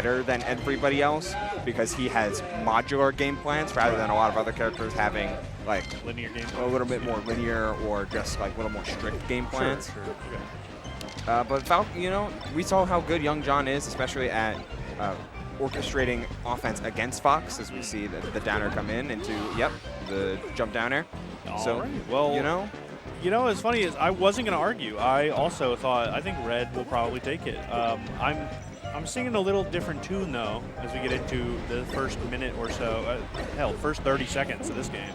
better than everybody else because he has modular game plans rather than a lot of other characters having like linear game a little bit more linear or just like a little more strict game plans. Sure. But Falco, you know, we saw how good Young John is, especially at orchestrating offense against Fox, as we see the downer come in into, the jump downer. So, right. Well, you know, what's funny is I wasn't going to argue. I also thought, I think Red will probably take it. I'm singing a little different tune, though, as we get into the first minute or so, first 30 seconds of this game.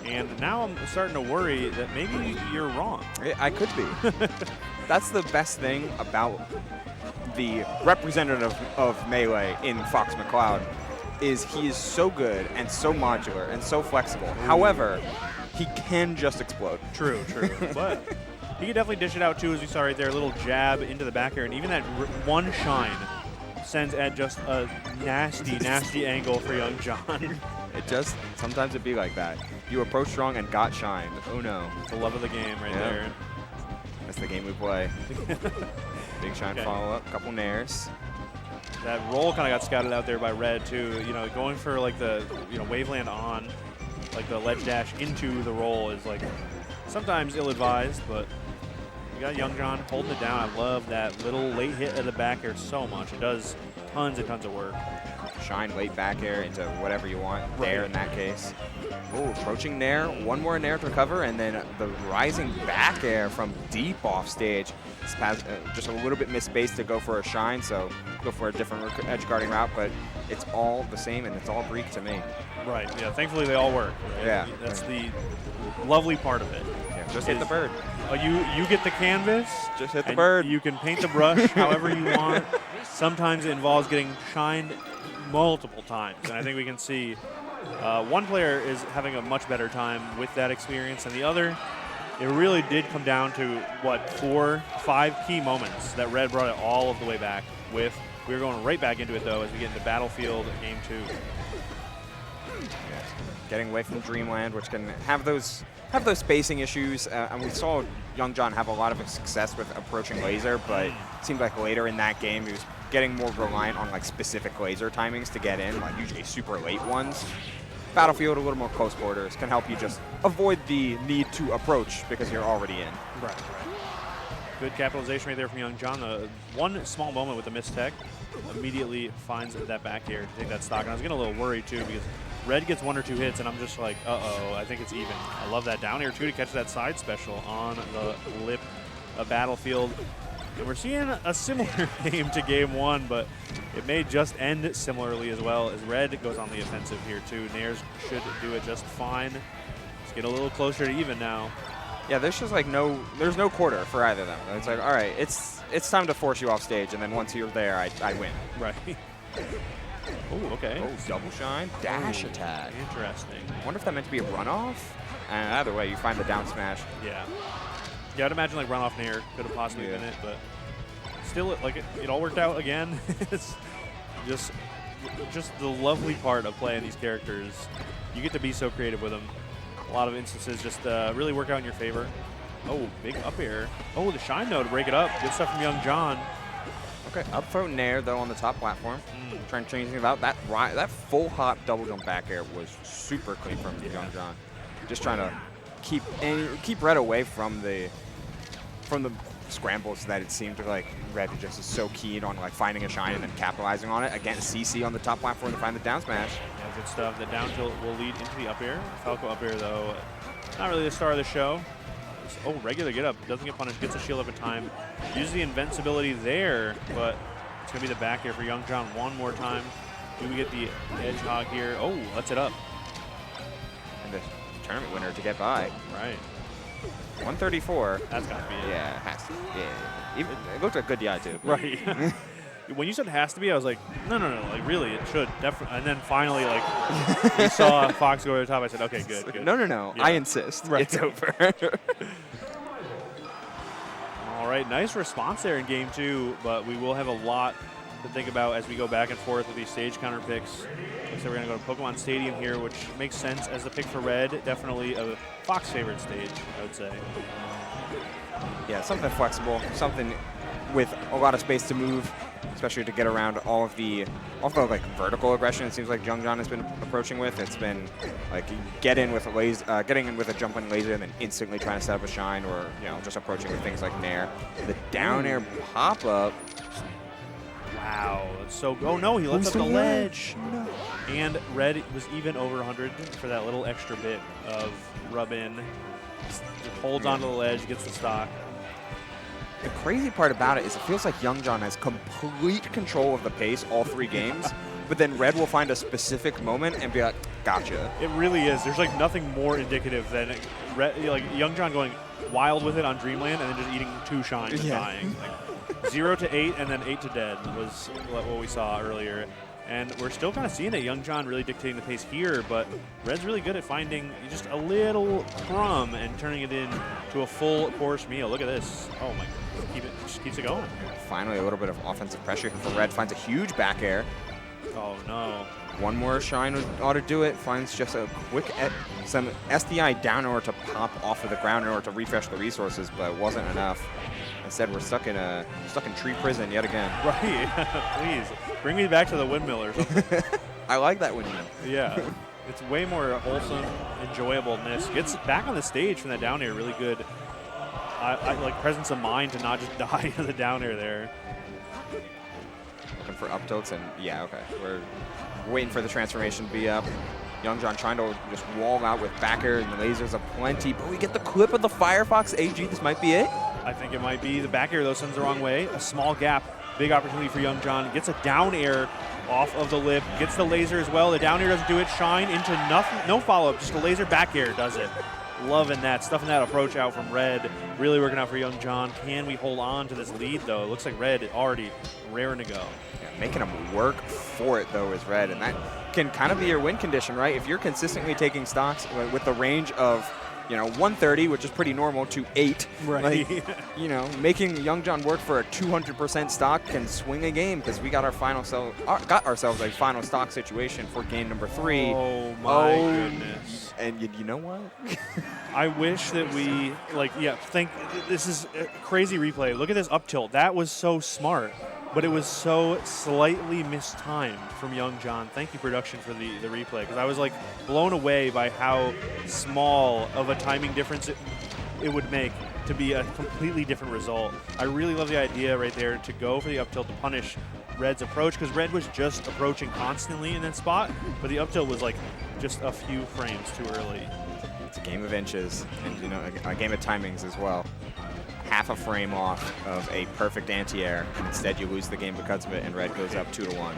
And now I'm starting to worry that maybe you're wrong. I could be. That's the best thing about the representative of Melee in Fox McCloud is he is so good and so modular and so flexible. However, he can just explode. True. But he can definitely dish it out, too, as we saw right there. A little jab into the back air. And even that one shine sends at just a nasty angle for Young John. Sometimes it'd be like that. You approach strong and got shined. Oh, no. It's the love of the game right there. That's the game we play. Big shine follow-up, couple nairs. That roll kind of got scouted out there by Red, too. You know, going for, like, the, waveland on, like, the ledge dash into the roll is, like, sometimes ill-advised, but you got Young John holding it down. I love that little late hit at the back air so much. It does tons and tons of work. Shine late back air into whatever you want there in that case. Oh, approaching nair. One more nair to recover, and then the rising back air from deep off stage. Just a little bit misspaced to go for a shine, so go for a different edge guarding route, but it's all the same, and it's all Greek to me. Right, yeah, thankfully they all work. Right? Yeah. That's the lovely part of it. Yeah, just hit the bird. You get the canvas. Just hit the bird. You can paint the brush however you want. Sometimes it involves getting shined multiple times, and I think we can see one player is having a much better time with that experience than the other. It really did come down to, 4-5 key moments that Red brought it all of the way back with. We're going right back into it, though, as we get into Battlefield Game 2. Getting away from Dreamland, which can have those spacing issues, and we saw Young John have a lot of success with approaching laser, but it seemed like later in that game he was getting more reliant on like specific laser timings to get in, like usually super late ones. Battlefield, a little more close quarters, can help you just avoid the need to approach because you're already in. Right. Good capitalization right there from Young John. One small moment with the mistech immediately finds that back air to take that stock. And I was getting a little worried, too, because Red gets 1 or 2 hits, and I'm just like, uh-oh, I think it's even. I love that down air, too, to catch that side special on the lip of Battlefield. And we're seeing a similar game to Game 1, but it may just end similarly as well, as Red goes on the offensive here, too. Nairs should do it just fine. Let's get a little closer to even now. Yeah, there's just like there's no quarter for either of them. It's like, all right, it's time to force you off stage, and then once you're there, I win. Right. Oh, okay. Oh, double shine, dash attack. Interesting. I wonder if that meant to be a runoff? And either way, you find the down smash. Yeah. Yeah, I'd imagine like runoff nair could have possibly been it, but still, like it all worked out again. It's just the lovely part of playing these characters. You get to be so creative with them. A lot of instances just really work out in your favor. Oh, big up air. Oh, the shine though to break it up. Good stuff from Young John. Okay, up throw nair though on the top platform. Trying to change things about that full hop double jump back air was super clean from Young John. Just trying to keep Red away from the scrambles that it seemed like Red just is so keen on like finding a shine and then capitalizing on it. Again, CC on the top platform to find the down smash. Yeah, good stuff. The down tilt will lead into the up air. Falco up air though, not really the star of the show. Oh, regular get up, doesn't get punished, gets a shield up in time. Uses the invincibility there, but it's gonna be the back air for Young John one more time. Do we get the edge hog here? Oh, lets it up. And the tournament winner to get by. Right. 134. That's gotta be it. Yeah, it has to. Yeah. Even, it looked like a good DI too. Right. When you said has to be, I was like, no, like really, it should definitely. And then finally, like, we saw Fox go to the top. I said, okay, good. No. Yeah. I insist. Right. It's over. All right, nice response there in Game 2, but we will have a lot to think about as we go back and forth with these stage counter picks. So we're going to go to Pokemon Stadium here, which makes sense as the pick for Red. Definitely a Fox favorite stage, I would say. Yeah, something flexible, something with a lot of space to move. especially to get around all of the like vertical aggression it seems like Youngjan has been approaching with. It's been like getting in with a jump in laser and then instantly trying to set up a shine, or just approaching with things like nair. The down air pop up. Wow, that's so. Oh no, he lets up the ledge. No. And Red was even over 100 for that little extra bit of rub in. Just holds onto the ledge, gets the stock. The crazy part about it is it feels like Youngjan has complete control of the pace all 3 games, but then Red will find a specific moment and be like, gotcha. It really is. There's like nothing more indicative than Youngjan going wild with it on Dreamland and then just eating 2 shines and dying. Like 0 to 8 and then 8 to dead was what we saw earlier. And we're still kind of seeing it. Youngjan really dictating the pace here, but Red's really good at finding just a little crumb and turning it into a full course meal. Look at this. Oh my God. Just keeps it going. Finally, a little bit of offensive pressure for Red. Finds a huge back air. Oh no. One more shine ought to do it. Finds just a quick some SDI down air to pop off of the ground in order to refresh the resources, but it wasn't enough. Instead, we're stuck in tree prison yet again. Right. Please bring me back to the windmill or something. I like that windmill. Yeah. It's way more wholesome, enjoyableness. Gets back on the stage from that down air. Really good. I like presence of mind to not just die to the down air there. Looking for up tilts and yeah, okay. We're waiting for the transformation to be up. Youngjan trying to just wall out with back air and the lasers aplenty, but we get the clip of the Firefox AG. This might be it. I think it might be. The back air, though, sends the wrong way. A small gap. Big opportunity for Youngjan. Gets a down air off of the lip. Gets the laser as well. The down air doesn't do it. Shine into nothing. No follow-up. Just a laser back air does it. Loving that. Stuffing that approach out from Red. Really working out for Youngjan. Can we hold on to this lead, though? It looks like Red already raring to go. Yeah, making him work for it, though, is Red. And that can kind of be your win condition, right? If you're consistently taking stocks with the range of 130, which is pretty normal, to 8. Right. Like, making Youngjan work for a 200% stock can swing a game, because we got got ourselves a final stock situation for game number 3. Oh my goodness. And you know what? I wish that we this is a crazy replay. Look at this up tilt. That was so smart, but it was so slightly mistimed from Youngjan. Thank you, production, for the replay, because I was like blown away by how small of a timing difference it would make to be a completely different result. I really love the idea right there to go for the up tilt to punish Red's approach, because Red was just approaching constantly in that spot, but the up tilt was like just a few frames too early. It's a game of inches, and a game of timings as well. Half a frame off of a perfect anti-air, and instead you lose the game because of it, and Red goes up 2-1.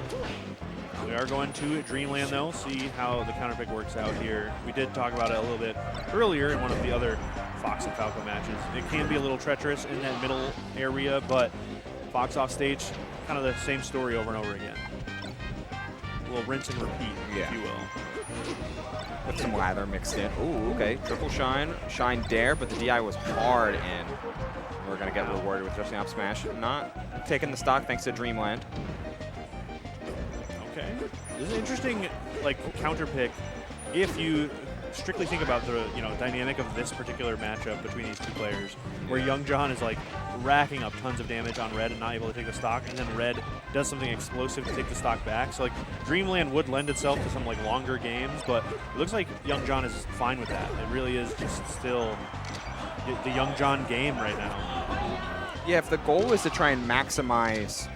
We are going to Dreamland, though, see how the counter pick works out here. We did talk about it a little bit earlier in one of the other Fox and Falco matches. It can be a little treacherous in that middle area, but Fox off stage, kind of the same story over and over again. A little rinse and repeat, if you will. With some lather mixed in. Ooh, okay. Triple shine. Shine dare, but the DI was hard, and we're going to get rewarded with just an up smash. Not taking the stock thanks to Dreamland. Okay. This is an interesting counter pick if you strictly think about the dynamic of this particular matchup between these two players, where Youngjan is racking up tons of damage on Red and not able to take the stock, and then Red does something explosive to take the stock back. So Dreamland would lend itself to some longer games, but it looks like Youngjan is fine with that. It really is just still the Youngjan game right now. Yeah, if the goal is to try and maximize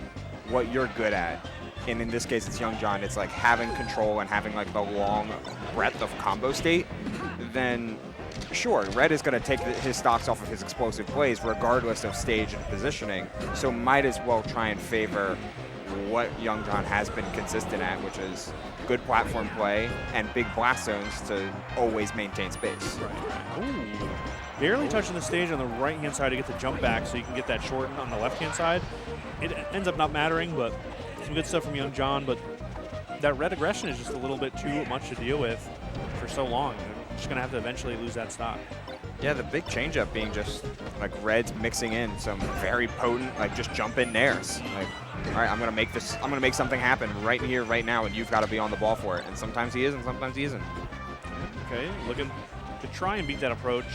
what you're good at, and in this case it's Youngjan, it's having control and having the long breadth of combo state, then sure, Red is going to take his stocks off of his explosive plays regardless of stage and positioning, so might as well try and favor what Youngjan has been consistent at, which is good platform play and big blast zones to always maintain space. Right. Ooh. Barely touching the stage on the right-hand side to get the jump back so you can get that shorten on the left-hand side. It ends up not mattering, but some good stuff from Youngjan, but that Red aggression is just a little bit too much to deal with for so long. They're just going to have to eventually lose that stock. Yeah, the big change-up being just Red's mixing in some very potent, just jump in nairs. All right, I'm gonna make something happen right here, right now, and you've got to be on the ball for it. And sometimes he is, and sometimes he isn't. Okay, looking to try and beat that approach.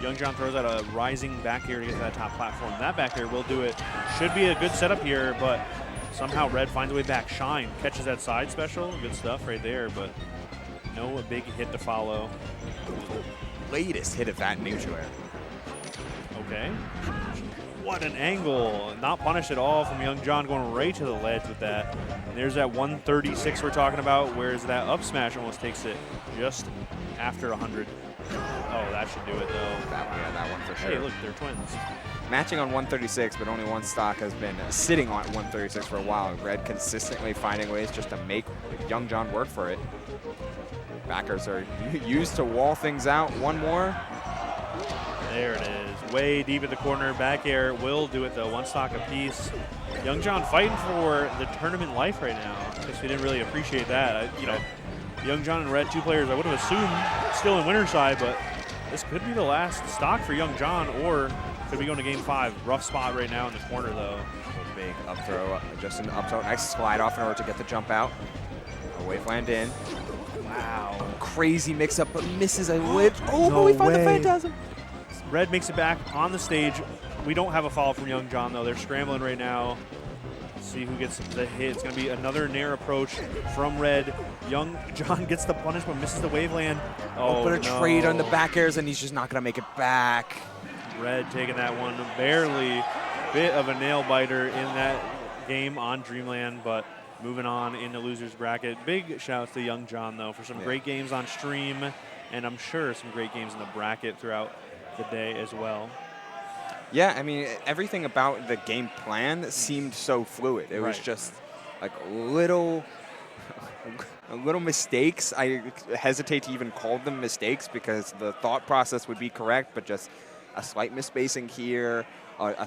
Youngjan throws out a rising back air to get to that top platform. That back air will do it. Should be a good setup here, but Somehow Red finds a way back. Shine catches that side special. Good stuff right there, but no big hit to follow. Latest hit of that neutral air. Okay. What an angle. Not punished at all from Young John, going right to the ledge with that. And there's that 136 we're talking about, whereas that up smash almost takes it just after 100. Oh, that should do it, though. That one for sure. Hey, look, they're twins. Matching on 136, but only one stock has been sitting on 136 for a while. Red consistently finding ways just to make Young John work for it. Backers are used to wall things out. One more. There it is. Way deep in the corner. Back air will do it, though. One stock apiece. Young John fighting for the tournament life right now. I guess we didn't really appreciate that. You know, Young John and Red, 2 players I would have assumed still in winner's side, but this could be the last stock for Young John, or could be going to game 5. Rough spot right now in the corner, though. Big up throw, just an up throw. Nice slide off in order to get the jump out. A wave land in. Wow. Crazy mix up, but misses a whip. Oh, No but we find the way. Phantasm. Red makes it back on the stage. We don't have a foul from Young John, though. They're scrambling right now. See who gets the hit. It's going to be another nair approach from Red. Young John gets the punish, but misses the wave land. Oh, But a no. trade on the back airs, and he's just not going to make it back. Red taking that one barely. Bit of a nail biter in that game on Dreamland, but moving on in the loser's bracket. Big shout out to Young John, though, for some great games on stream, and I'm sure some great games in the bracket throughout the day as well. Yeah, I mean, everything about the game plan seemed so fluid. It was just like little mistakes. I hesitate to even call them mistakes because the thought process would be correct, but just a slight misspacing here, a